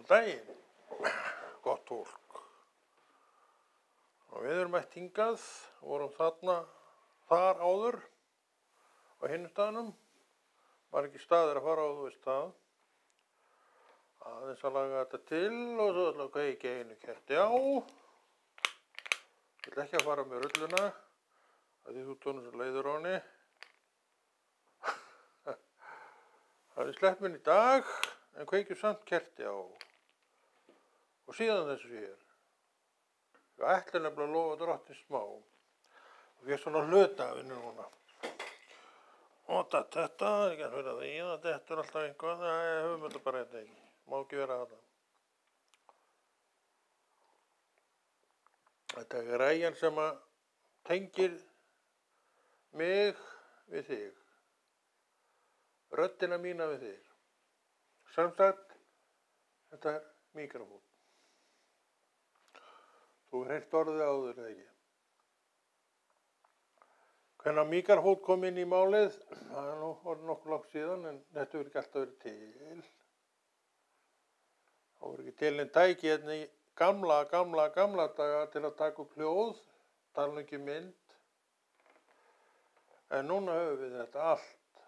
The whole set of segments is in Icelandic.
Góðan daginn, gott fólk. Og við erum mætt hingað, vorum þar áður á hinum staðnum. Var ekki staðir að fara á þú veist það. Aðeins að laga þetta til og svo ætla að kveikja einu kerti á. Ég ætla ekki að fara með rulluna, því þú tónum svo leiður á henni. Það er sleppminn í dag, en kveikjum samt kerti á. Og síðan þessu hér. Ég ætla nefnilega að lofa Drottni smá. Og ég er svona hlutafinu núna. Og þetta, ekki að höra því, þetta er alltaf einhvað, það höfum þetta bara eitthvað ekki. Má ekki vera að það. Þetta er græjan sem að tengir mig við þig. Röddina mína við þig. Samsagt, þetta er míkrafón. Þú hefur heyrt orðið áður eða ekki. Hvenær míkrafón kom inn í málið, það er orðið nokkuð langt síðan, en þetta hefur ekki alltaf verið til. Það voru ekki til en tæki hérna í gamla daga til að taka upp hljóð, tala ekki mynd. En núna höfum við þetta allt.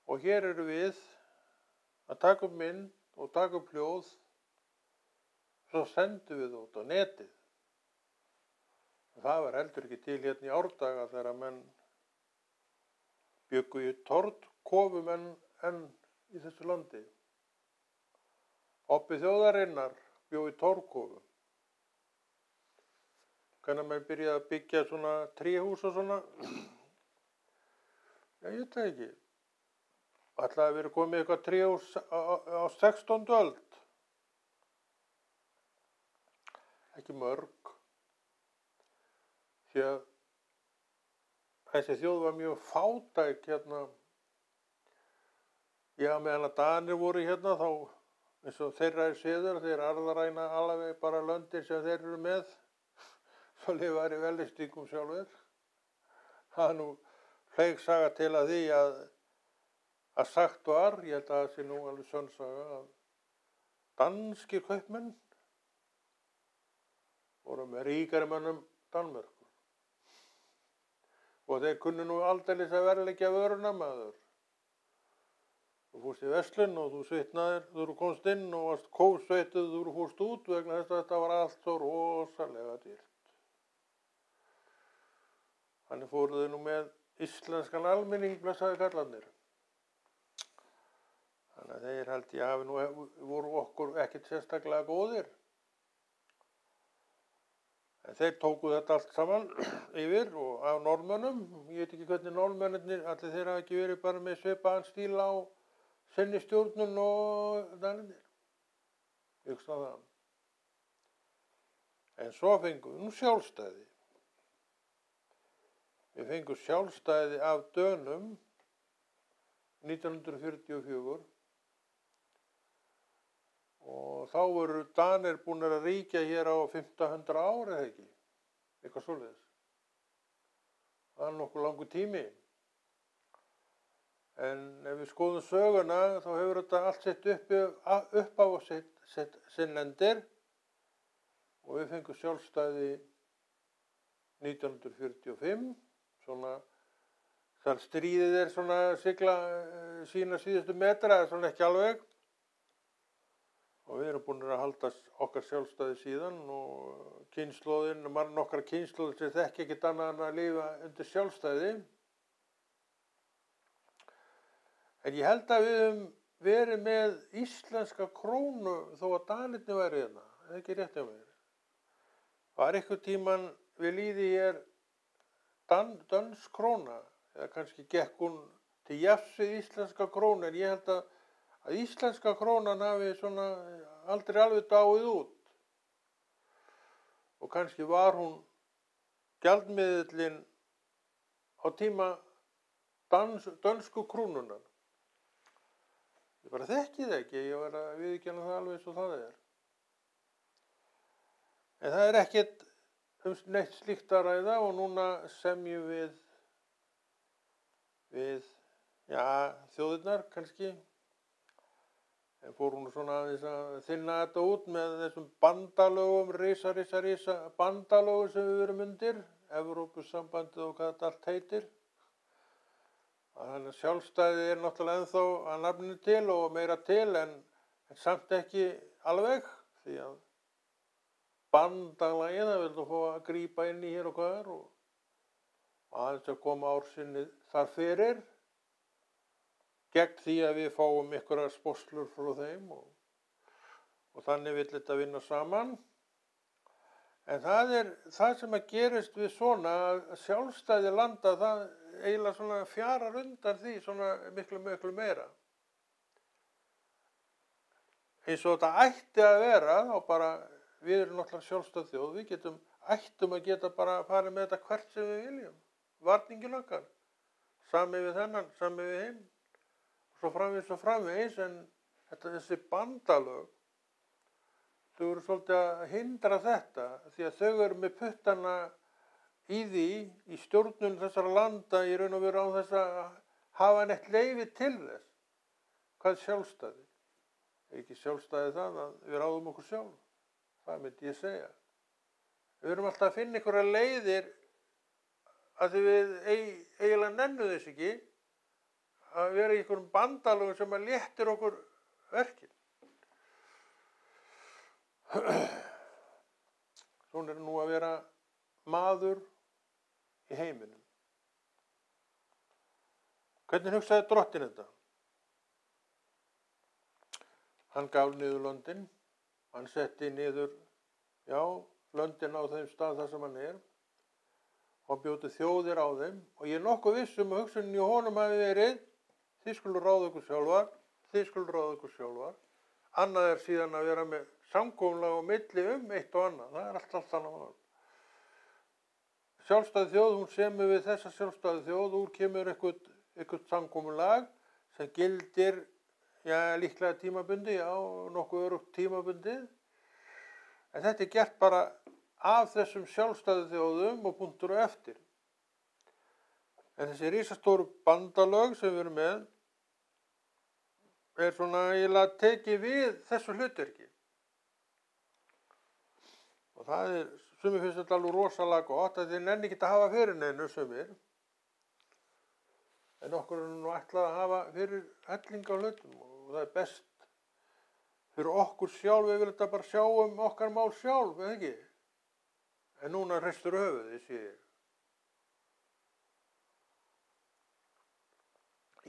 Og hér eru við að taka upp mynd og taka upp hljóð, svo sendum við út á netið. Það var heldur ekki til hérna í árdaga þegar menn bjuggu í torfkofum enn í þessu landi. Obbi þjóðarinnar bjó í torfkofum. Hvenær menn byrjaði að byggja svona tréhús og svona? Já, ég veit það ekki. Ætlaði að vera komið eitthvað tréhús á 16. öld. Ekki mörg. Því að þessi þjóð var mjög fátæk hérna. Já, meðan að Danir voru hérna þá, eins og þeirra er siður, þeir arðaræna alveg bara löndin sem þeir eru með. Svo lifaði í velistíkum sjálfur. Það er nú fleigsaga til að því að sagt var, ég held að það sé nú alveg sönnsaga, að danskir kaupmenn voru með ríkari mönnum Danmörkur. Og þeir kunnu nú aldeilis að verðleggja vöruna maður. Þú fórst í verslun og þú svitnaðir, þú komst inn og varst kófsveituð, þú fórst út vegna þess að þetta var allt svo rosalega dýrt. Þannig fóruðu nú með íslenskan almenning, blessaði kallarnir. Þannig að þeir held ég hafi nú voru okkur ekkert sérstaklega góðir. En þeir tóku þetta allt saman yfir og af Norðmönnum. Ég veit ekki hvernig Norðmennirnir, allir þeir hafa ekki verið bara með svipaðan stíl á sinni stjórnun og Danirnir. Ég hugsa það. En svo fengum við nú sjálfstæði. Við fengum sjálfstæði af Dönum 1944. Og þá voru Danir búin að ríkja hér á 1500 ár eða ekki. Eitthvað svoleiðis. Það er nokkuð langur tími. En ef við skoðum söguna þá hefur þetta allt sett upp á sinn endir. Og við fengum sjálfstæði 1945. Svona, þar stríðið er svona sigla sína síðustu metra, svona ekki alveg. Og við erum búin að halda okkar sjálfstæði síðan og kynslóðin, nokkrar kynslóðir sem þekki ekkert annað en að lifa undir sjálfstæði. En ég held að við höfum verið með íslenska krónu þó að Danirnir væri hérna, það er ekki rétt hjá mér. Var einhvern tímann við lýði hér dönsk króna, eða kannski gekk hún til jafns við íslenska krónu, en ég held að íslenska krónan hafi svona aldrei alveg dáið út. Og kannski var hún gjaldmiðillinn á tíma dönsku krónunar. Ég bara þekki það ekki, ég var að viðurkenna það alveg eins og það er. En það er ekkert neitt slíkt að ræða og núna semjum við þjóðirnar kannski En fór hún svona aðeins að þynna þetta út með þessum bandalögum, risa bandalögum sem við erum undir, Evrópusambandið og hvað þetta allt heitir. Þannig að sjálfstæði er náttúrulega ennþá að nafninu til og meira til en samt ekki alveg því að bandalagið það vildu fá að grípa inn í hér og hvað og aðeins að koma ársinni þar fyrir gegn því að við fáum einhverjar sporslur frá þeim og þannig vill þetta vinna saman. En það er það sem að gerist við svona að sjálfstæði landa það eiginlega svona fjarar undan því svona miklu meira. Eins og þetta ætti að vera þá bara við erum náttúrulega sjálfstæð þjóð, við ættum að geta bara farið með þetta hvert sem við viljum. Varningin okkar, sami við þennan, sami við hinn, svo framvegis, en þessi bandalög, þau eru svolítið að hindra þetta, því að þau eru með puttana í því, í stjórnun þessara landa í raun og veru á þess að hafa neitt leyfi til þess. Hvað er sjálfstæði? Er ekki sjálfstæði það að við ráðum okkur sjálf? Það myndi ég segja. Við erum alltaf að finna einhverja leiðir að því við eiginlega nennu þess ekki að vera í einhverjum bandalögum sem að léttir okkur verkin. Svona er nú að vera maður í heiminum. Hvernig hugsaði drottinn þetta? Hann gaf niður löndin, hann setti niður, löndin á þeim stað þar sem hann er og bjóti þjóðir á þeim og ég er nokkuð viss að hugsunin í honum hafi verið þið skulu ráða ykkur sjálfar, annað er síðan að vera með samkomulag á milli eitt og annað, það er allt annað mál. Sjálfstæð þjóð, hún semur við þessa sjálfstæðu þjóð, úr kemur eitthvað samkomulag sem gildir, líklega tímabundi, nokkuð örugt tímabundið, en þetta er gert bara af þessum sjálfstæðu þjóðum og punktur og eftir. En þessi risastóru bandalög sem við erum með er svona eiginlega tekið við þessu hlutverki. Og það er, sumir finnst þetta alveg rosalega gott, að þið nenni ekki að hafa fyrir neinu sumir. En okkur er nú ætlað að hafa fyrir helling á hlutum og það er best fyrir okkur sjálf, við viljum þetta bara sjá okkar mál sjálf, eða ekki? En núna hristur höfuðið, sé ég.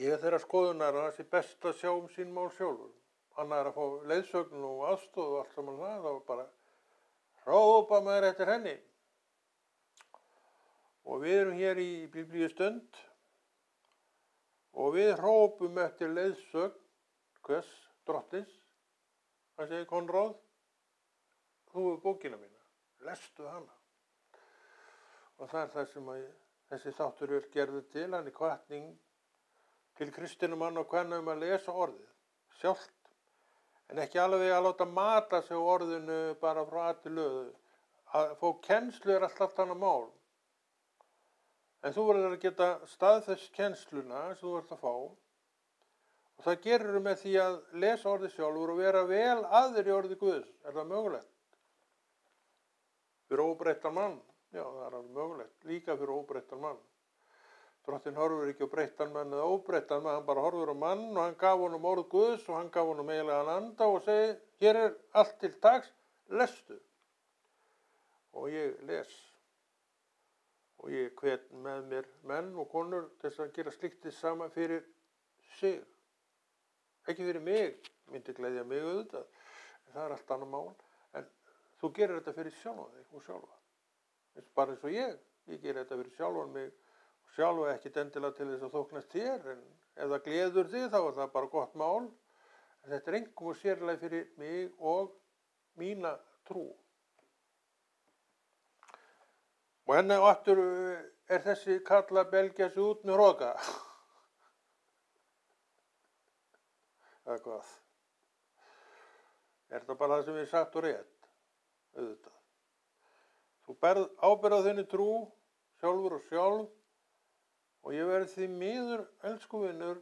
Ég er þeirra skoðunar að það sé best að sjá sín mál sjálfur. Annað er að fá leiðsögn og aðstoð og allt saman það, þá bara hrópa maður eftir henni. Og við erum hér í Biblíustund og við hrópum eftir leiðsögn, hvers, drottins, hann segir Konráð, þú er bókina mína, lestu hana. Og það er það sem þessi þáttur er gerður til, hann er hvatning til kristinum mann og kvenna að lesa orðið, sjálft, en ekki alveg að láta mata sig á orðinu bara frá að til löðu. Að fá kennslu er allt annað mál. En þú verður að geta staðfest kennsluna sem þú ert að fá og það gerir með því að lesa orðið sjálfur og vera vel aðrir í orðið Guðs. Er það mögulegt? Fyrir óbreyttan mann? Já, það er alveg mögulegt. Líka fyrir óbreyttan mann. Drottinn horfur ekki á breyttan mann eða óbreyttan mann, hann bara horfur á mann og hann gaf honum orð Guðs og hann gaf honum eiginlegan anda og segi, hér er allt til taks, lestu. Og ég les. Og ég hvet með mér menn og konur til þess að gera slíkt þess sama fyrir sig. Ekki fyrir mig, myndi gleðja mig auðvitað, en það er allt annað mál. En þú gerir þetta fyrir sjálfa þig og sjálfa. Bara eins og ég gerir þetta fyrir sjálfan mig og sjálfa ekkit endilega til þess að þóknast þér, en ef það gleður þig þá er það bara gott mál. En þetta er einkum og sérlega fyrir mig og mína trú. Og henni aftur er þessi kall að belgja sig út með hroka. Það er hvað. Er það bara það sem við sagt og rétt? Auðvitað. Þú berð ábyrgð á þinni trú, sjálfur og sjálf, og ég verð því miður, elsku vinur,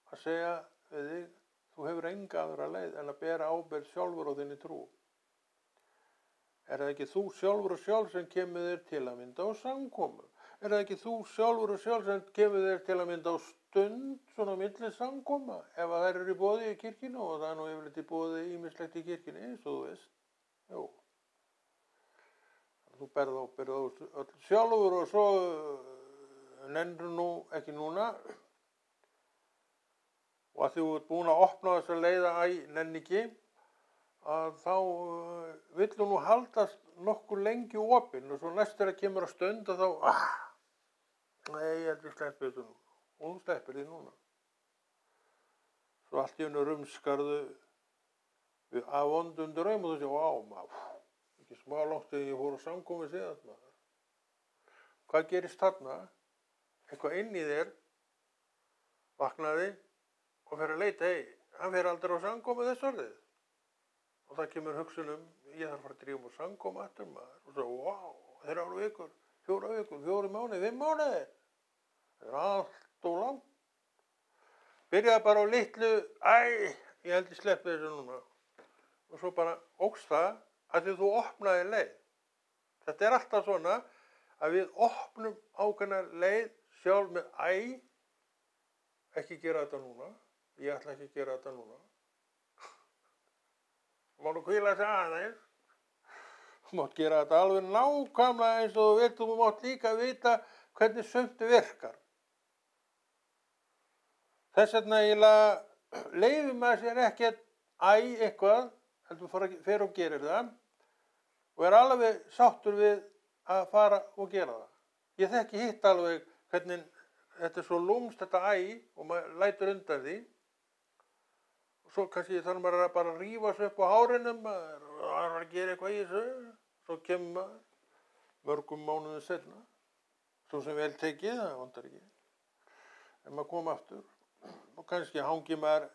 að segja við þig, Þú hefur enga aðra leið en að bera ábyrgð sjálfur á þinni trú. Er það ekki þú sjálfur og sjálf sem kemur þér til að mynda á samkomu? Er það ekki þú sjálfur og sjálf sem kemur þér til að mynda á stund svona milli samkoma? Ef að þær eru í boði í kirkjunni og það er nú yfirleitt í boði ýmislegt í kirkjunni, eins og þú veist. Jú. Þú berð ábyrgð á öll sjálfur og svo nennir nú ekki núna. Og að þú ert búin að opna þess að leiða nenni ekki, að þá vill hún nú haldast nokkuð lengi opinn og svo næst þegar kemur að stund og þá, nei, ég held ég sleppi þetta nú. Og þú sleppir því núna. Svo allt í einu rumskarðu af vondum draum og þú segir, maður, ekki smá langt þegar ég fór að samkomi síðan, maður. Hvað gerist þarna? Eitthvað inn í þér vaknaði og fer að leita, hann fer aldrei á samkomu þess orðið. Og það kemur hugsunum, ég þarf að fara að drífa á samkomu aftur maður. Og svo, 3 vikur, 4 vikur, 4 mánuði, 5 mánuði. Það er allt og langt. Byrjaði bara á litlu, ég held ég sleppi þessu núna. Og svo bara ógst það að því þú opnaði leið. Þetta er alltaf svona að við opnum ákveðna leið sjálf með ekki gera þetta núna. Ég ætla ekki að gera þetta núna. Þú má nú hvíla sig aðeins. Þú mátt gera þetta alveg nákvæmlega eins og þú vilt. Þú mátt líka vita hvernig sumt virkar. Þess vegna eiginlega leyfir maður sér ekkert eitthvað, heldur fer og gerir það og er alveg sáttur við að fara og gera það. Ég þekki hitt alveg hvernig þetta er svo lúmst þetta og maður lætur undan því. Og svo kannski þarf maður bara að rífa sig upp á hárinum, maður er að gera eitthvað í þessu. Svo kemur maður mörgum mánuðum seinna. Svo sem vel tekið, það vantar ekki. En maður kom aftur. Og kannski hangi maður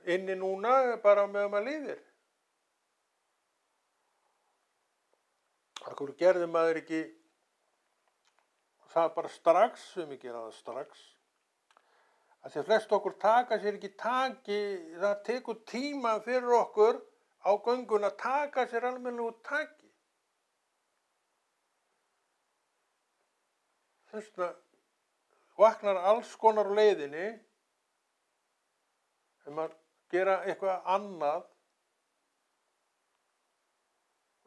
inni núna bara meðan maður lifir. Akkur gerði maður ekki það bara strax, við mig gera það strax. Að því að flest okkur taka sér ekki taki, það tekur tíma fyrir okkur á göngun að taka sér almennilegu taki. Þess vegna vaknar alls konar á leiðinni ef maður gera eitthvað annað.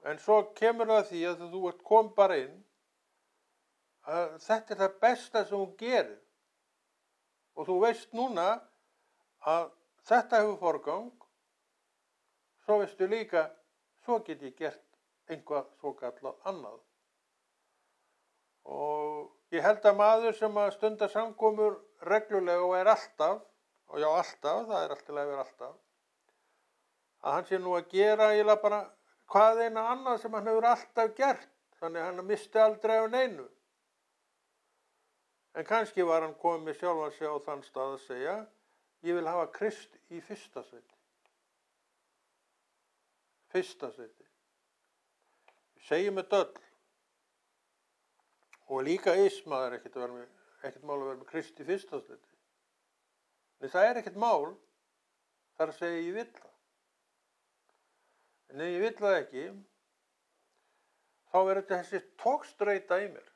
En svo kemur það því að þú ert kom bara inn að þetta er það besta sem þú gerir. Og þú veist núna að þetta hefur forgang, svo veistu líka, svo get ég gert einhvað svo kallað annað. Og ég held að maður sem að stunda samkomur reglulega og er alltaf, og já alltaf, það er alltaf að vera alltaf, að hann sé nú að gera eiginlega bara hvað eina annað sem hann hefur alltaf gert, þannig að hann misti aldrei af neinu. En kannski var hann komið með sjálfan sig á þann stað að segja, ég vil hafa Krist í fyrsta sæti. Fyrsta sæti. Segjum með döll. Og líka maður ekkert mál að vera með Krist í fyrsta sæti. Nei, það er ekkert mál, það er að segja ég vil það. En ef ég vil það ekki, þá er þetta þessi togstreita í mér.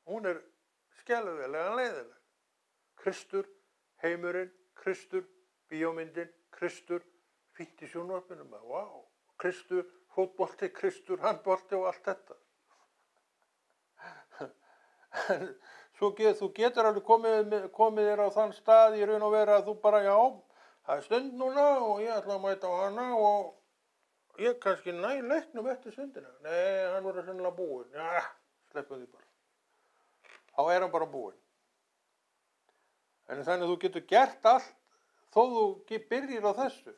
Hún er skelfilega leiðileg. Kristur, heimurinn, Kristur, bíómyndin, Kristur, fínt í sjónvarpinu, wow. Kristur, fótbolti, Kristur, handbolti og allt þetta. Svo þú getur alveg komið þér á þann stað í raun og vera að þú bara, já, það er stund núna og ég ætla að mæta á hana og ég kannski leiknum eftir stundina. Nei, hann voru sennilega búinn. Já, sleppum því bara. Þá er hann bara búinn. En þannig að þú getur gert allt þó þú byrjir á þessu.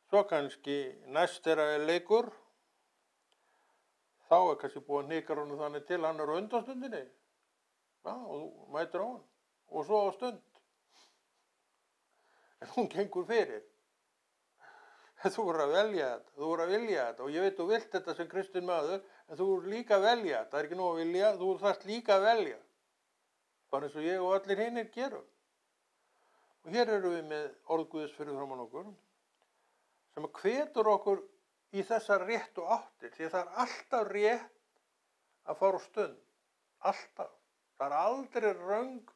Svo kannski næst er leikur, þá er kannski búið að hnika honum þannig til hann er á undanstundinni. Já, og þú mætir á hann. Og svo á stund. En hún gengur fyrir. Þú voru að velja þetta, þú voru að vilja þetta og ég veit þú vilt þetta sem kristinn maður, en þú voru líka að velja, það er ekki nóg að vilja, þú þarft líka að velja. Bara eins og ég og allir hinir gerum. Og hér erum við með orð Guðs fyrir framan okkur sem hvetur okkur í þessar réttu áttir, því að það er alltaf rétt að fara á stund. Alltaf. Það er aldrei röng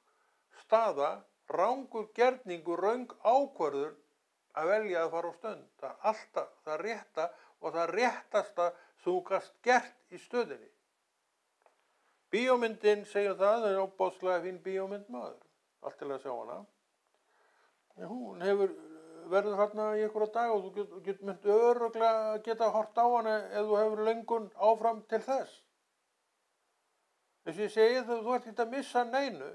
staða, rangur gerningur, röng ákvörður að velja að fara á stund. Það er alltaf það rétta og það réttasta þú gast gert í stöðinni. Bíómyndin segir það er óbáslega fín bíómynd maður. Allt til að sjá hana. Hún verður þarna í einhverja dag og þú myndir örugglega geta hort á hana ef þú hefur löngun áfram til þess. Þess að ég segi þú ert ekki að missa neinu.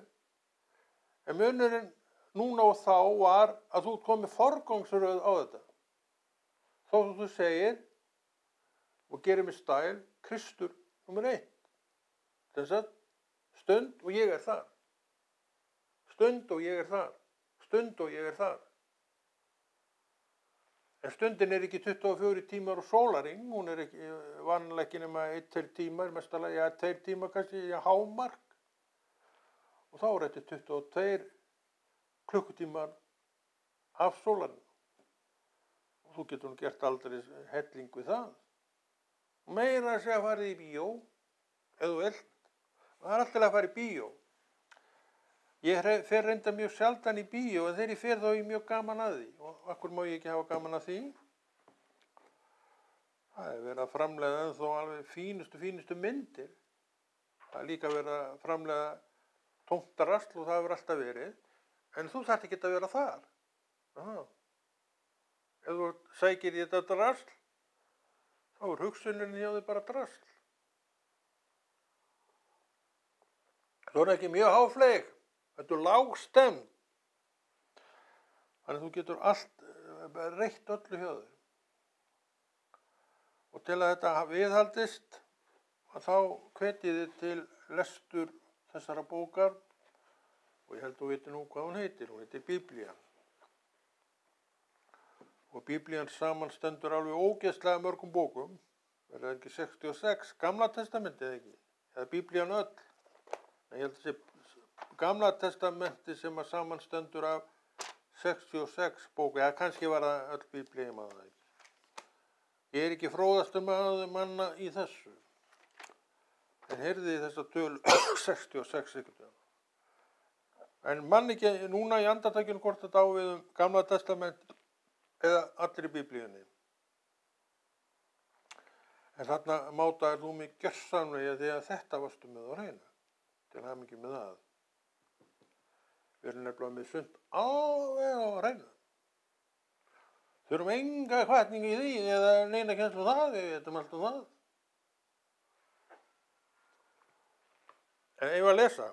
En munurinn núna og þá var að þú komið forgangsröð á þetta. Þó sem þú segir og gerir með stæl Kristur númer 1. Þess að stund og ég er þar. Stund og ég er þar. Stund og ég er þar. En stundin er ekki 24 tímar og sólarring, hún er ekki vanlega ekki nema 1-2 tímar, mestalega 2 tímar kannski, hámark. Og þá er þetta 22 klukkutímar af sólarring. Og þú getur gert aldrei helling við það. Meira að segja að farið í bíó, ef þú vilt. Það er alltaf að fara í bíó. Ég fer reynda mjög sjaldan í bíó en þegar ég fer þá ég mjög gaman að því. Og akkur má ég ekki hafa gaman að því? Það er verið að framleiða ennþá alveg fínustu myndir. Það er líka verið að framleiða tómt drasl og það hefur alltaf verið. En þú þarft ekki að vera þar. Aha. Ef þú sækir í þetta drasl, þá er hugsunin hjá þig bara drasl. Það er ekki mjög háfleyg. Þetta er lágstemd. Þannig að þú getur allt reitt öllu hjá þér. Og til að þetta viðhaldist, þá hvet ég þið til lestur þessara bókar og ég held að þú veitir nú hvað hún heitir. Hún heitir Biblían. Og Biblían samanstendur alveg ógeðslega mörgum bókum. Er það ekki 66? Gamla testamentið ekki? Eða Biblían öll? Ég held að þessi Gamla testamenti sem að samanstendur af 66 bóku, eða kannski var það öll Biblía, ég maður það ekki. Ég er ekki fróðastur manna í þessu. En heyrði þessa tölu 66 ykkur. En mann ekki núna í andartakinu hvort þetta á við Gamla testament eða allir í Biblíunni. En þarna mátaðir þú mig gjörsamlega því að þetta varstu með á hreinu. Til hamingju með það. Við erum nefnilega með sumt alveg á hreinu. Þurfum enga hvatningu í því eða neina kennslu það, við veitum alltaf það. En ef að lesa,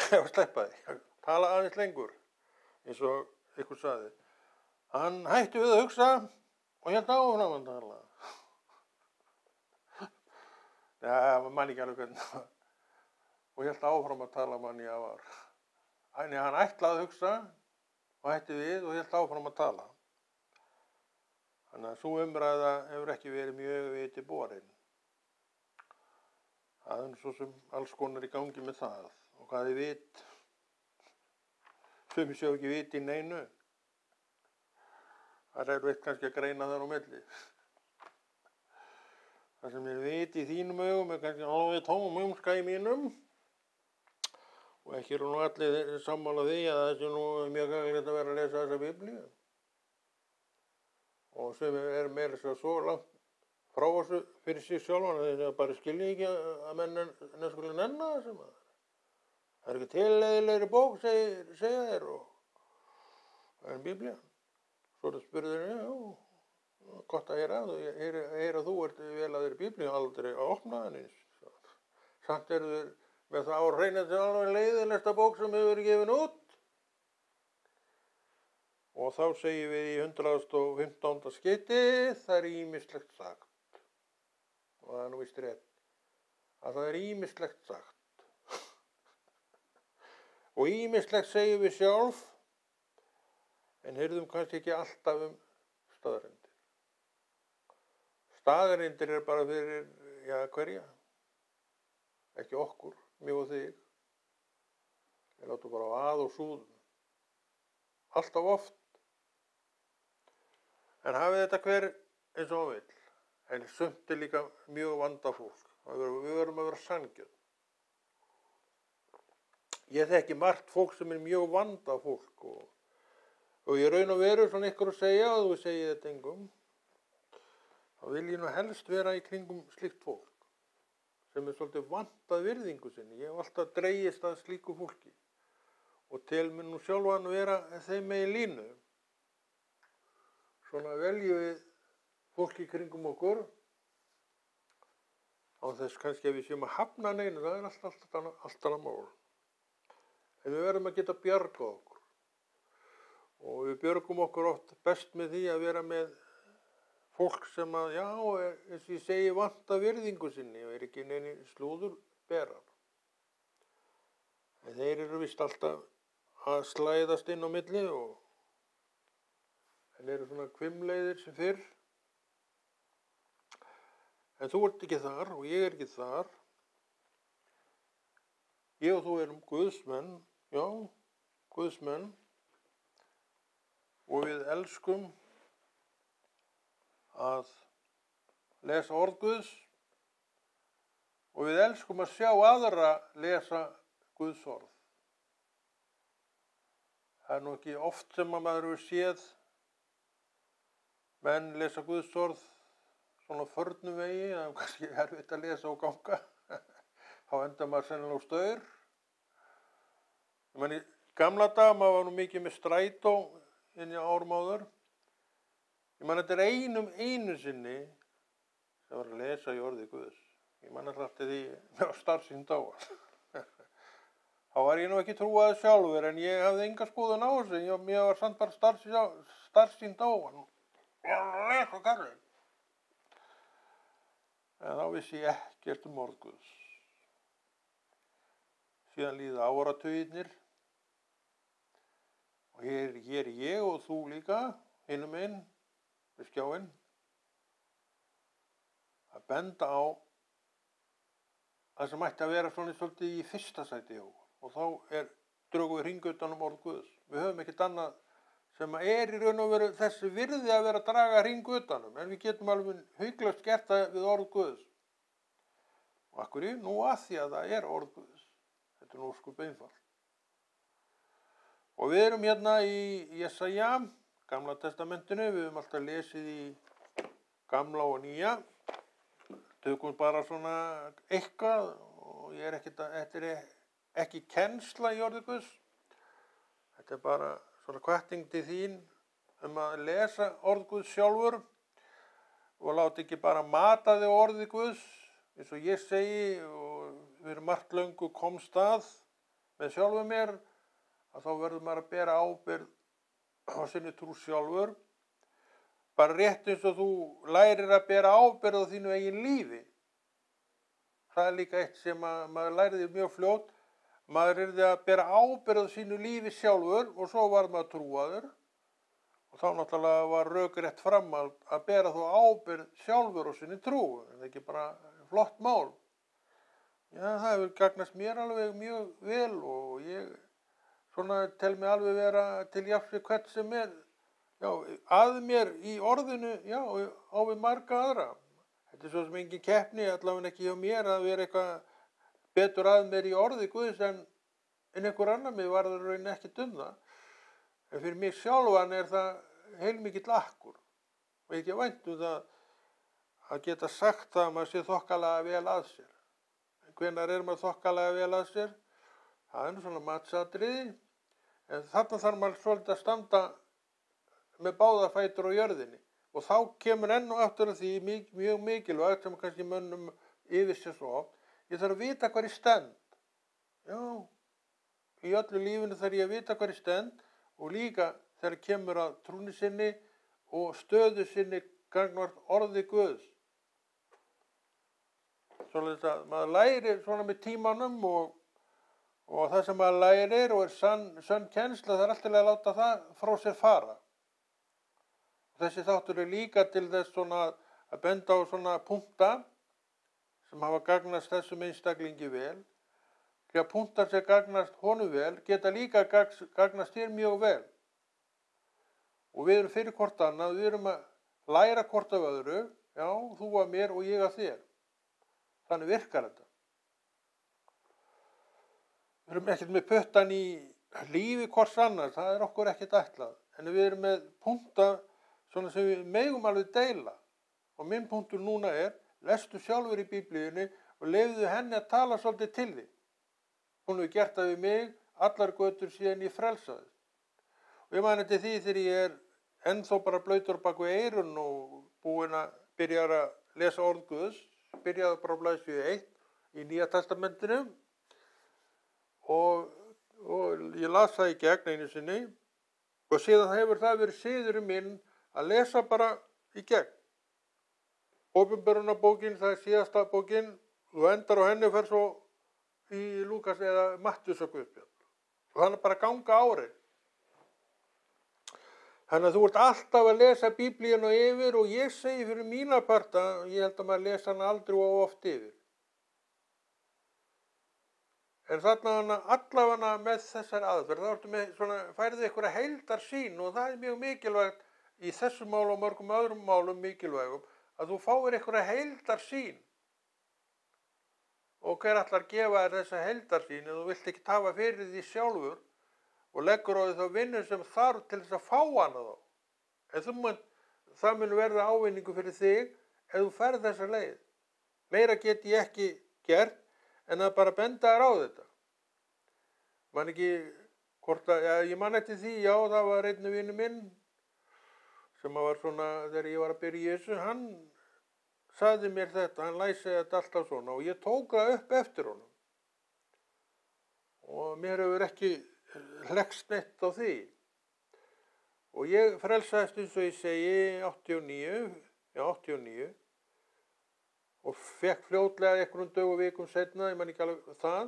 ef að sleppa því, tala aðeins lengur, eins og ykkur sagði. Hann hætti við að hugsa og hélt áfram að tala. Já, mann ekki alveg hvernig. Og hélt áfram að tala manni að var. Þannig hann ætlaði að hugsa og hætti við og hélt áfram að tala. Þannig að sú umræða hefur ekki verið mjög viti borin. Það er svo sem alls konar í gangi með það. Og hvað þið vit, sem sjá ekki vit í neinu. Það er veit kannski að greina þar á milli. Það sem er vit í þínum augum er kannski alveg tómumska í mínum. Og ekki eru nú allir sammála því að það sé nú mjög gagnlegt að vera að lesa þessa Biblíu. Og sem er meira svo langt frá þessu fyrir sig sjálfan að þeir bara skilja ekki að menn skuli nenna þessu maður. Það er ekki tilleiðilegri bók, segja þeir og það er Biblían. Svo það spurði þeir, já, gott að heyra þú ert vel að þeir Biblíu aldrei að opna hann eins. Samt eru þeir með það á hreinu til alveg leiðilegsta bók sem hefur verið gefin út. Og þá segjum við í 115. skipti, það er ýmislegt sagt. Og það er nú víst rétt. Að það er ýmislegt sagt. Og ýmislegt segjum við sjálf, en heyrðum kannski ekki alltaf staðarindir. Staðarindir er bara fyrir, hverja? Ekki okkur. Mig og þig. Ég láta bara á að og súðum. alltaf oft. En hafið þetta hver eins og hann vill. En sumt er líka mjög vandað fólk. Við verðum að vera sanngjörn. Ég þekki margt fólk sem er mjög vandað fólk og ég raun og veru svona ykkur að segja og þú segir þetta engum. Þá vil ég nú helst vera í kringum slíkt fólk sem er svolítið vandað virðingu sinni. Ég hef alltaf dregist að slíku fólki og tel mér nú sjálfan vera þeim megin línu. Svona veljum við fólki í kringum okkur á þess kannski ef við séum að hafna neinu, það er allt annað mál. En við verðum að geta bjargað okkur. Og við björgum okkur oft best með því að vera með fólk sem að, já, eins og ég segi, vanta virðingu sinni og er ekki neini slúður berar. En þeir eru vist alltaf að slæðast inn á milli en eru svona hvimleiðir sem fyrr. En þú ert ekki þar og ég er ekki þar. Ég og þú erum Guðsmenn, já, Guðsmenn. Og við elskum að lesa orð Guðs og við elskum að sjá aðra lesa Guðs orð. Það er nú ekki oft sem að maður hefur séð menn lesa Guðs orð svona förnum vegi, það er kannski erfitt að lesa og ganga. Þá endar maður sennilega á staur. Ég meni, gamla daga, maður var nú mikið með strætó inn í árum áður. Ég man þetta er einu sinni sem var að lesa í orði Guðs. Ég man alltaf því mér var starfsýnd á hann. Þá var ég nú ekki trúaður sjálfur en ég hafði enga skoðun á þessu. Mér var samt bara starfsýnd á hann. Ég var að lesa kallinn. En þá vissi ég ekkert orð Guðs. Síðan líða áratugirnir og hér er ég og þú líka, hinum einn, við skjáinn, að benda á það sem ætti að vera svona svolítið í fyrsta sæti hjá og þá drögum við hring utan orð Guðs. Við höfum ekkert annað sem er í raun og veru þessi virði að vera að draga hring utanum, en við getum alveg huglaust gert það við orð Guðs. Og af hverju? Nú að því að það er orð Guðs. Þetta er nú ósköp einfalt. Og við erum hérna í Jesaja, Gamla testamentinu, við höfum alltaf lesið í Gamla og Nýja. Tökum bara svona eitthvað og þetta er ekki kennsla í orði Guðs. Þetta er bara svona hvatning til þín að lesa orð Guðs sjálfur og láta ekki bara mata þig orði Guðs, eins og ég segi og við erum margt löngu komst að með sjálfum mér, að þá verður maður að bera ábyrgð á sinni trú sjálfur. Bara rétt eins og þú lærir að bera ábyrgð á þínu eigin lífi. Það er líka eitt sem maður læriði mjög fljótt. Maður yrði að bera ábyrgð á sínu lífi sjálfur og svo var maður trúaður. Og þá náttúrulega var rökrétt fram að bera þó ábyrgð sjálfur á sinni trú. Það er ekki bara flott mál. Já, það hefur gagnast mér alveg mjög vel og ég svona tel mig alveg vera til jafns við hvern sem er. Já, að mér í orðinu, já, á við marga aðra. Þetta er svo sem engin keppni, allavega ekki hjá mér að vera eitthvað betur að mér í orði Guðs en einhver annar. Mér varður raunin ekkert það. En fyrir mig sjálfan er það heilmikill akkur. Og ekki vænt það að geta sagt það að maður sé þokkalega vel að sér. Hvenær er maður þokkalega vel að sér? Það er svona matsatriði. En þarna þarf maður svolítið að standa með báða fætur á jörðinni. Og þá kemur enn og aftur að því mjög mikilvægt sem kannski mönnum yfir sér svo oft. Ég þarf að vita hvar ég stend. Já, í öllu lífinu þarf ég að vita hvar ég stend og líka þegar kemur að trúni sinni og stöðu sinni gagnvart orði Guðs. Svoleiðis að maður lærir svona með tímanum og það sem maður lærir og er sönn kennsla, það er alltaf að láta það frá sér fara. Þessi þáttur er líka til þess svona að benda á svona punkta sem hafa gagnast þessum einstaklingi vel. Því að punktar sem gagnast honum vel geta líka gagnast þér mjög vel. og við erum fyrir hvort annað, við erum að læra hvort af öðru, já, þú að mér og ég að þér. Þannig virkar þetta. Við erum ekkert með puttan í lífi hvors annars, það er okkur ekkert ætlað. En við erum með punkta svona sem við megum alveg deila. Og minn punktur núna lestu sjálfur í Biblíunni og leyfðu henni að tala svolítið til þig. Hún hefur gert það við mig, allar götur síðan ég frelsaði. Og ég man eftir því þegar ég ennþá bara blautur bak við eyrun og búinn að byrja að lesa orð Guðs, byrjaði bara á blaðsíðu 1 í Nýja testamentinu og ég las það í gegn einu sinni og síðan hefur það verið siðurinn minn að lesa bara í gegn. Opinberunarbókin, það er síðasta bókin, þú endar á henni og fer svo í Lúkas eða Matthews og Guðspjall. Og þannig bara ganga árið. Þannig að þú ert alltaf að lesa Biblíuna yfir og ég segi fyrir mína parta, ég held að maður lesa hana aldrei og oft yfir. En þarna allavega með þessar aðferð, þá ertu með svona, færðu ykkur að heildarsýn og það er mjög mikilvægt í þessum málum og mörgum öðrum málum mikilvægum að þú fáir ykkur að heildarsýn. Og hver ætlar að gefa þér þessa heildarsýn ef þú vilt ekki tafa fyrir því sjálfur og leggur á því þá vinnu sem þarf til þess að fá hana þá. En það mun verða ávinningu fyrir þig ef þú ferð þessa leið. Meira get ég ekki gert en að bara benda þér á þetta. Man ekki hvort að, ég man eftir því, já, það var einn vinur minn sem var svona, þegar ég var að byrja í þessu, hann sagði mér þetta, hann læsi þetta alltaf svona og ég tók það upp eftir honum. Og mér hefur ekki hlekkst neitt á því. Og ég frelsaðist eins og ég segi 89 og fekk fljótlega einhverjum dögum vikum seinna, ég man ekki alveg það,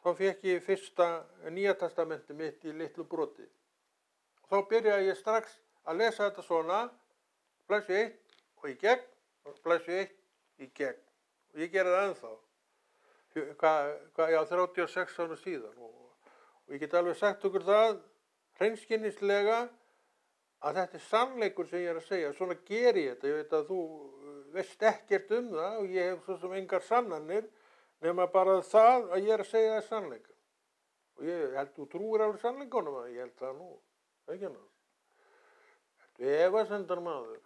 þá fekk ég fyrsta Nýja testamenti mitt í litlu broti. Og þá byrjaði ég strax að lesa þetta svona, blaðsíðu 1 og í gegn, blaðsíðu 1 í gegn. Og ég gerði það ennþá. 36 ára síðan. Og ég get alveg sagt okkur það, hreinskilnislega, að þetta er sannleikur sem ég er að segja. Svona ger ég þetta. Ég veit að þú veist ekkert um það og ég hef svo sem engar sannanir, nema bara það að ég er að segja það sannleika. Og ég held þú trúir alveg sannleikunum að ég held það nú. Ekki annars. Ertu efasemdar maður?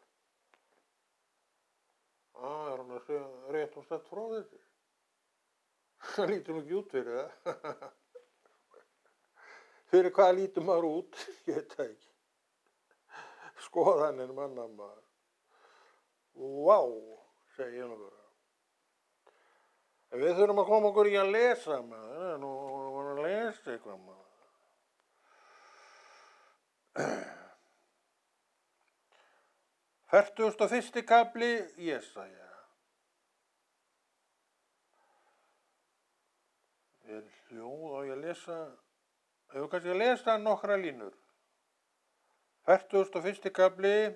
Er hann að segja rétt og stætt frá þessu? Það lítur nú ekki út fyrir það. Fyrir hvað lítur maður út? Ég veit það ekki. Skoðanir manna maður. Vá, segi ég nú bara. En við þurfum að koma okkur í að lesa maður. Nú vorum að lesa eitthvað maður. 41. kafli Jesaja. Hljóð á ég að lesa, hefur kannski að lesa nokkra línur. 41. kafli,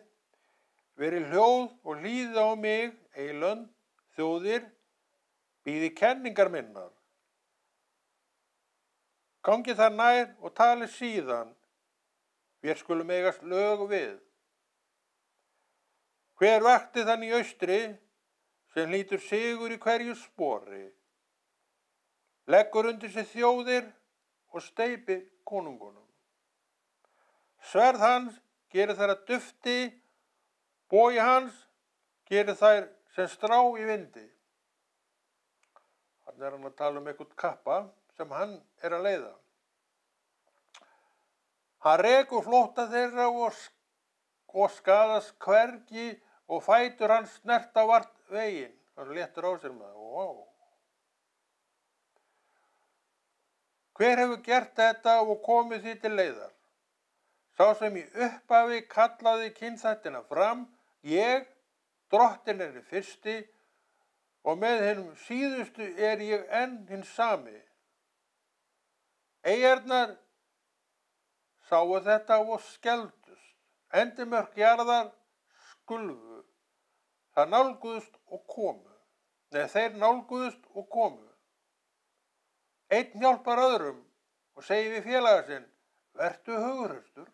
verið hljóð og hlýði á mig, eilönd, þjóðir, bíði kenningar minnar. Gangi þar nær og tali síðan, vér skulum eigast lög við. Hver vakti þann í austri, sem hlýtur sigur í hverju spori, leggur undir sig þjóðir og steypir konungunum. Sverð hans gerir þær að dufti, bogi hans gerir þær sem strá í vindi. Þannig er hann að tala um einhvern kappa sem hann er að leiða. Hann rekur flótta þeirra og skaðast hvergi og fætur hans snerta vart veginn. Hann léttur á sér með það. Wow. Hver hefur gert þetta og komið því til leiðar? Sá sem í upphafi kallaði kynþættina fram, ég, drottinn er hinn fyrsti, og með hinum síðustu er ég enn hinn sami. Eyjarnar sáu þetta og skeldust, endimörk jarðar skulfu. Það nálguðust og komu. Nei, þeir nálguðust og komu. Einn hjálpar öðrum og segir við félaga sinn, vertu hughröstur.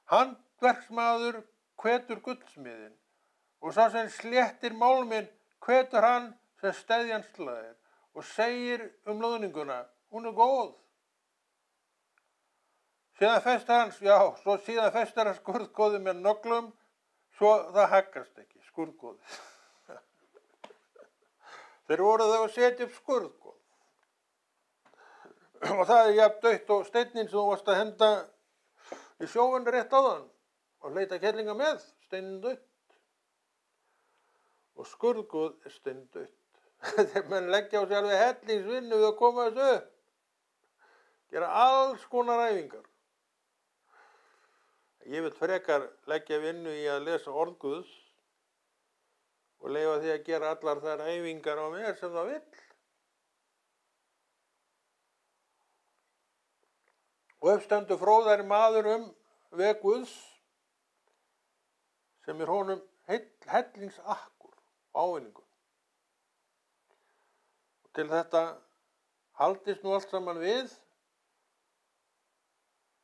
Handverksmaður hvetur gullsmiðinn og sá sem sléttir málminn hvetur hann sem steðjan slæðir og segir loðninguna, hún góð. Síðan festir hann skurðgoði með nöglum svo það haggast ekki, skurðgoði. Þeir voru þau að setja upp skurðgoð. Og það jafn dautt og steinninn sem þú varst að henda í sjóinn rétt áðan og leita kellinga með, steinin dautt. Og skurðgoð steinin dautt. Þeir menn leggja á sig alveg hellingsvinnu við að koma þessu upp. Gera alls konar æfingar. Ég vil frekar leggja vinnu í að lesa orð Guðs og leyfa því að gera allar þær æfingar á mér sem það vill. Og uppstendur fróðari maður veg Guðs sem honum hellingsakkur ávinningur. Og til þetta haldist nú allt saman við,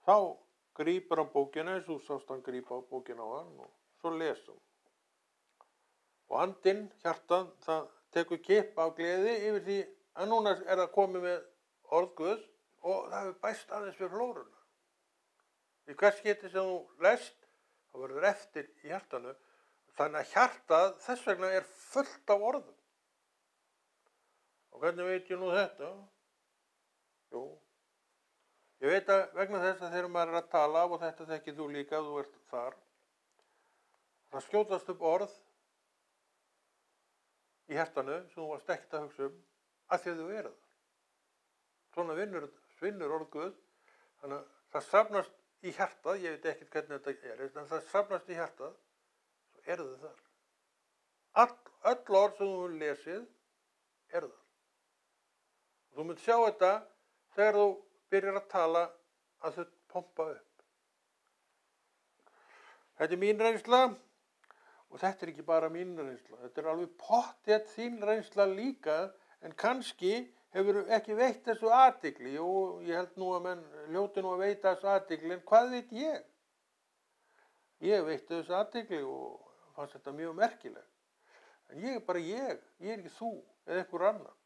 þá grípur hann bókina eins og sást hann grípa bókina á hann og svo lesa hann. Og andinn, hjartað, það tekur kipp af gleði yfir því að núna er það komið með orð Guðs og það hefur bæst aðeins fyrir flóruna. Í hvers skipti sem þú lest, þá verður eftir í hjartanu. Þannig að hjartað þess vegna er fullt af orðum. Og hvernig veit ég nú þetta? Jú, ég veit að vegna þess að þegar maður er að tala og þetta þekkir þú líka ef þú ert þar, það skjótast upp orð í hjartanu sem þú varst ekkert að hugsa að því að þú eru það. Svona vinnur orð Guð, þannig að það safnast í hjartað, ég veit ekkert hvernig þetta en það safnast í hjartað, svo eru þau þar. Öll orð sem þú lesið eru þar. Þú munt sjá þetta þegar þú byrjar að tala að þau pompa upp. Þetta er mín reynsla og þetta er ekki bara mín reynsla. Þetta er alveg pottþétt þín reynsla líka en kannski hefur ekki veitt þessu athygli og ég held nú að menn hljóti nú að veita þessu athygli en hvað veit ég? Ég veitti þessu athygli og fannst þetta mjög merkilegt. En ég er bara ég er ekki þú eða einhver annar.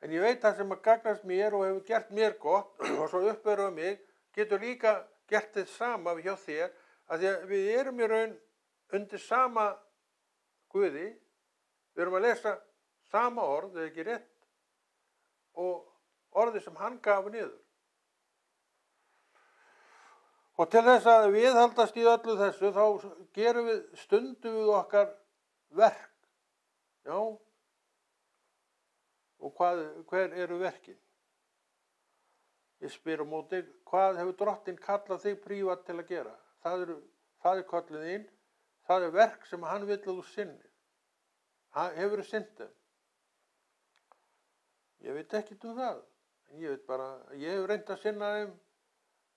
En ég veit það sem að gagnast mér og hefur gert mér gott og svo uppveruð mig, getur líka gert þið sama hjá þér, að því að við erum í raun undir sama Guði, við erum að lesa sama orð, það er ekki rétt, og orðið sem hann gaf niður. Og til þess að viðhaldast í öllu þessu, þá stundum við okkar verk. Já. Og hver eru verkin? Ég spyr á móti, hvað hefur drottinn kallað þig prívat til að gera? Það er kallið þín, það er verk sem hann vill að þú sinnir. Hefurðu sinnt þeim? Ég veit ekkert það. Ég veit bara, ég hef reynt að sinna þeim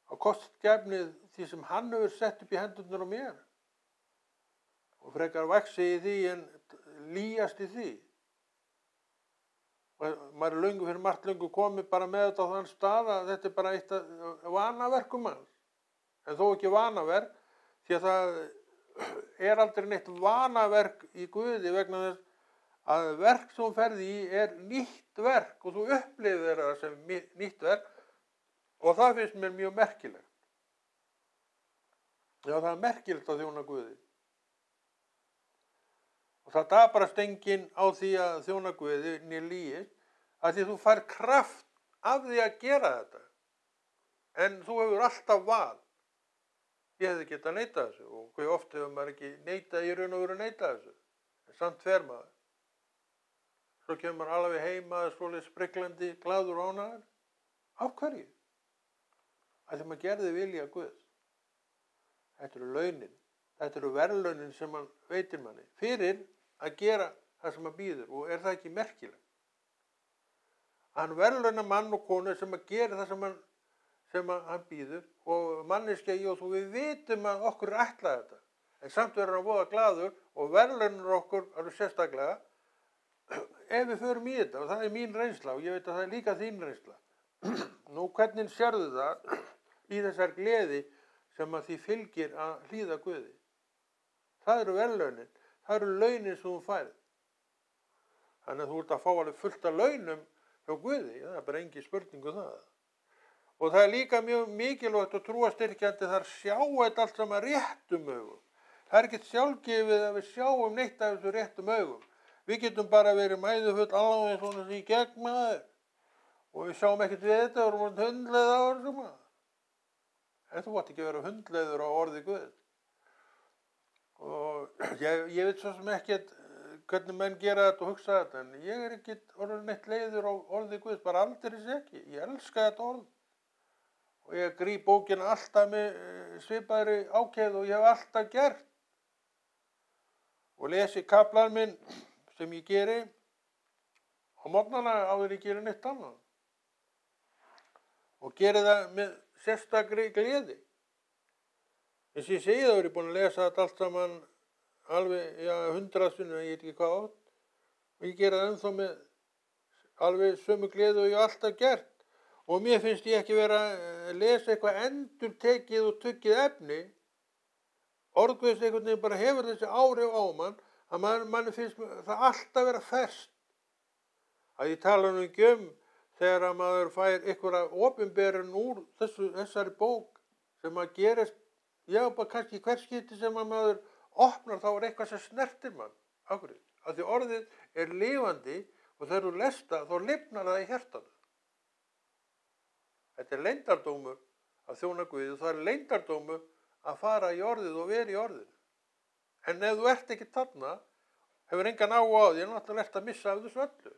á kostgæfnið því sem hann hefur sett upp í hendurnar á mér. Og frekar vaxi í því en lýjast í því. Og maður er löngu fyrir margt löngu komið bara með þetta á þann stað að þetta er bara eitt vanaverkum hans. En þó ekki vanaverk, því að það er aldrei neitt vanaverk í Guði vegna þess að verk sem þú ferði í er nýtt verk og þú upplifir það sem nýtt verk og það finnst mér mjög merkilegt. Já, það er merkilegt að þjóna Guði. Og það daprast enginn á því að þjóna Guði né lýgist, að því þú fær kraft af því að gera þetta. En þú hefur alltaf val. Ég hefði getað neitað þessu og hver oft hefur maður ekki neitað í raun og veru neitað þessu. En samt fer maður. Svo kemur maður alveg heima svolítið spriklandi, glaður og ánægður. Af hverju? Að því maður gerði vilja Guðs. Þetta eru launin. Þetta eru verðlaunin sem hann veitir manni. Fyrir að gera það sem hann býður og er það ekki merkilegt. Hann verðlauna mann og konu sem að gera það sem hann býður og manneskja í og þú við vitum að okkur er ætlað þetta. En samt verður hann voða glaður og verðlaunar okkur alveg sérstaklega ef við förum í þetta og það er mín reynsla og ég veit að það er líka þín reynsla. Nú hvernig sérðu það í þessar gleði sem að því fylgir að hlýða Guði. Það eru verðlaunin. Það eru launin sem þú færð. Þannig að þú ert að fá alveg fullt af launum hjá Guði. Það er bara engin spurningu það. Og það er líka mjög mikilvægt og trúastyrkjandi þar sjá þetta allt saman réttum augum. Það er ekkert sjálfgefið að við sjáum neitt af þessu réttum augum. Við getum bara verið mæðufull alveg svona því gegn maður. Og við sjáum ekkert við þetta og erum hundleið á þessu maður. En þú átt ekki að vera hundleiður á orði Guð. Og ég veit svo sem ekkert hvernig menn gera þetta og hugsa þetta, en ég er ekkert orðin neitt leiður á orði Guð, bara aldrei ekki. Ég elska þetta orð. Og ég gríp bókina alltaf með svipaðri ákefð og ég hef alltaf gert. Og lesi kaflan minn sem ég geri á morgnana áður ég geri neitt annað. Og geri það með sérstakri gleði. Eins og ég segi það, er ég búin að lesa þetta allt saman alveg, 100 sinnum, ég veit ekki hvað átt. Og ég geri það ennþá með alveg sömu gleði og ég hef alltaf gert. Og mér finnst ég ekki vera að lesa eitthvað endurtekið og tuggið efni. Orð Guðs einhvern veginn bara hefur þessi áhrif á mann að manni finnst það alltaf vera ferskt. Að ég tala nú ekki þegar að maður fær einhverja opinberun úr þessari bók sem að gerist, bara kannski hver skipti sem að maður opnar þá er eitthvað sem snertir mann. Af hverju? Af því orðið er lifandi og þegar þú lesta þá lifnar það í hjartanu. Þetta er leyndardómur að þjóna Guði og það er leyndardómur að fara í orðið og vera í orðinu. En ef þú ert ekki þarna, hefur engan áhuga á því, náttúrulega ert að missa af þessu öllu.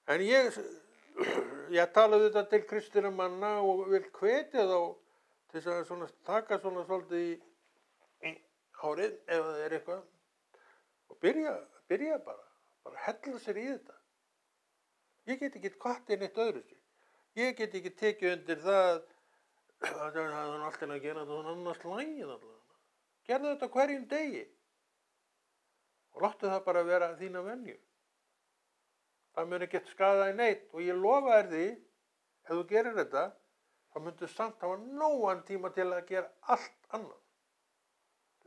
En ég tala þetta til kristinna manna og vil hvetja þá til þess að taka svona svolítið í hárið ef það er eitthvað og byrja bara hella sér í þetta. Ég get ekki kvartið neitt öðru sér. Ég get ekki tekið undir það að það er alltaf að gera þetta annars lægið allavega. Gerðu þetta hverjum degi og láttu það bara vera þína venju. Það mun ekki skaða í neitt og ég lofa þér því, ef þú gerir þetta, þá myndu samt hafa nógan tíma til að gera allt annað.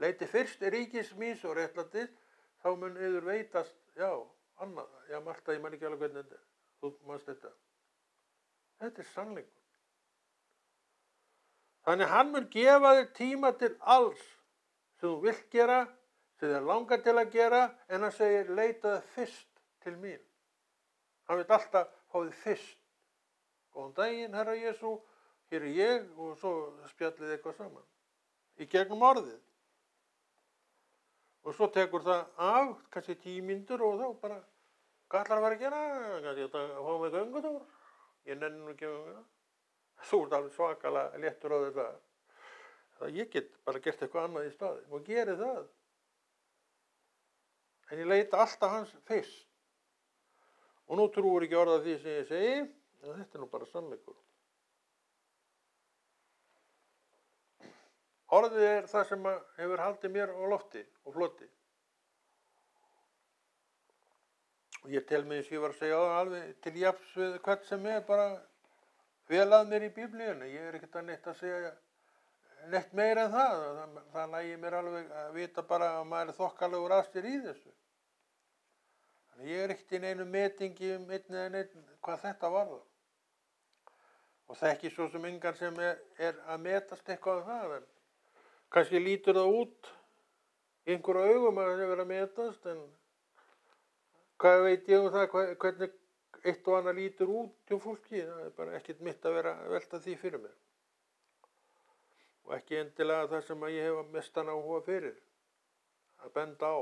Leiti fyrst ríkis míns og réttlætis, þá mun yður veitast, annað. Marta, ég man ekki alveg hvernig þetta er. Þú manst þetta. Þetta er sannleikur. Þannig hann mun gefa þér tíma til alls sem þú vilt gera, sem þér langar til að gera, en hann segir leitaðu fyrst til mín. Hann vil alltaf fá þig fyrst. Góðan daginn, Herra Jesú, hér er ég og svo spjallið eitthvað saman. Í gegnum orðið. Og svo tekur það af, kannski 10 mínútur og þá bara, hvað ætlar að fara að gera? Kannski að fá mig göngutúr? Ég nenni nú ekki það. Þú ert alveg svakalega léttur á þetta. Það ég get bara gert eitthvað annað í staðinn og geri það. En ég leita alltaf hans fyrst. Og nú trúir ekki orða því sem ég segi, en þetta er nú bara sannleikur. Orðið er það sem hefur haldið mér á lofti og floti. Og ég tel mig eins og ég var að segja alveg til jafns við hvern sem er bara vel að mér í Biblíunni. Ég er ekkert að neitt að segja neitt meira en það. Það nægir mér alveg að vita bara að maður er þokkalegur að sér í þessu. Þannig ég er ekkert í neinu metingi einn eða neinn hvað þetta varðar. Og þekki svo sem engan sem er að metast eitthvað af það. En kannski lítur það út í einhverju augum að það er verið að metast, en hvað veit ég það, hvernig eitt og annað lítur út hjá fólki, það er bara ekkert mitt að vera að velta því fyrir mér. Og ekki endilega það sem ég hef mestan áhuga fyrir, að benda á.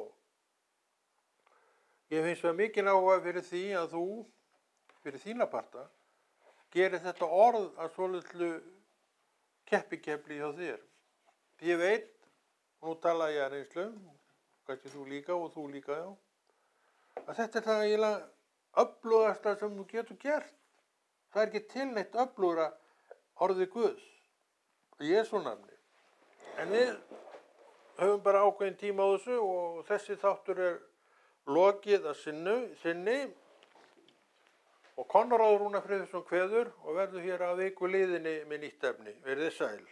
Ég finnst það mikinn áhuga fyrir því að þú, fyrir þína parta, gerir þetta orð að svolítlu keppikefli hjá þér. Ég veit, nú tala ég að reynslu, kannski þú líka og þú líka, að þetta er það eiginlega öflugasta sem þú getur gert. Það er ekki til neitt öflugra orðið Guðs, Jesú nafni. En við höfum bara ákveðin tíma á þessu og þessi þáttur er lokið að sinni og Konráð Rúnar Friðriksson kveður og verður hér að viku liðinni með nýtt efni. Verið sæl.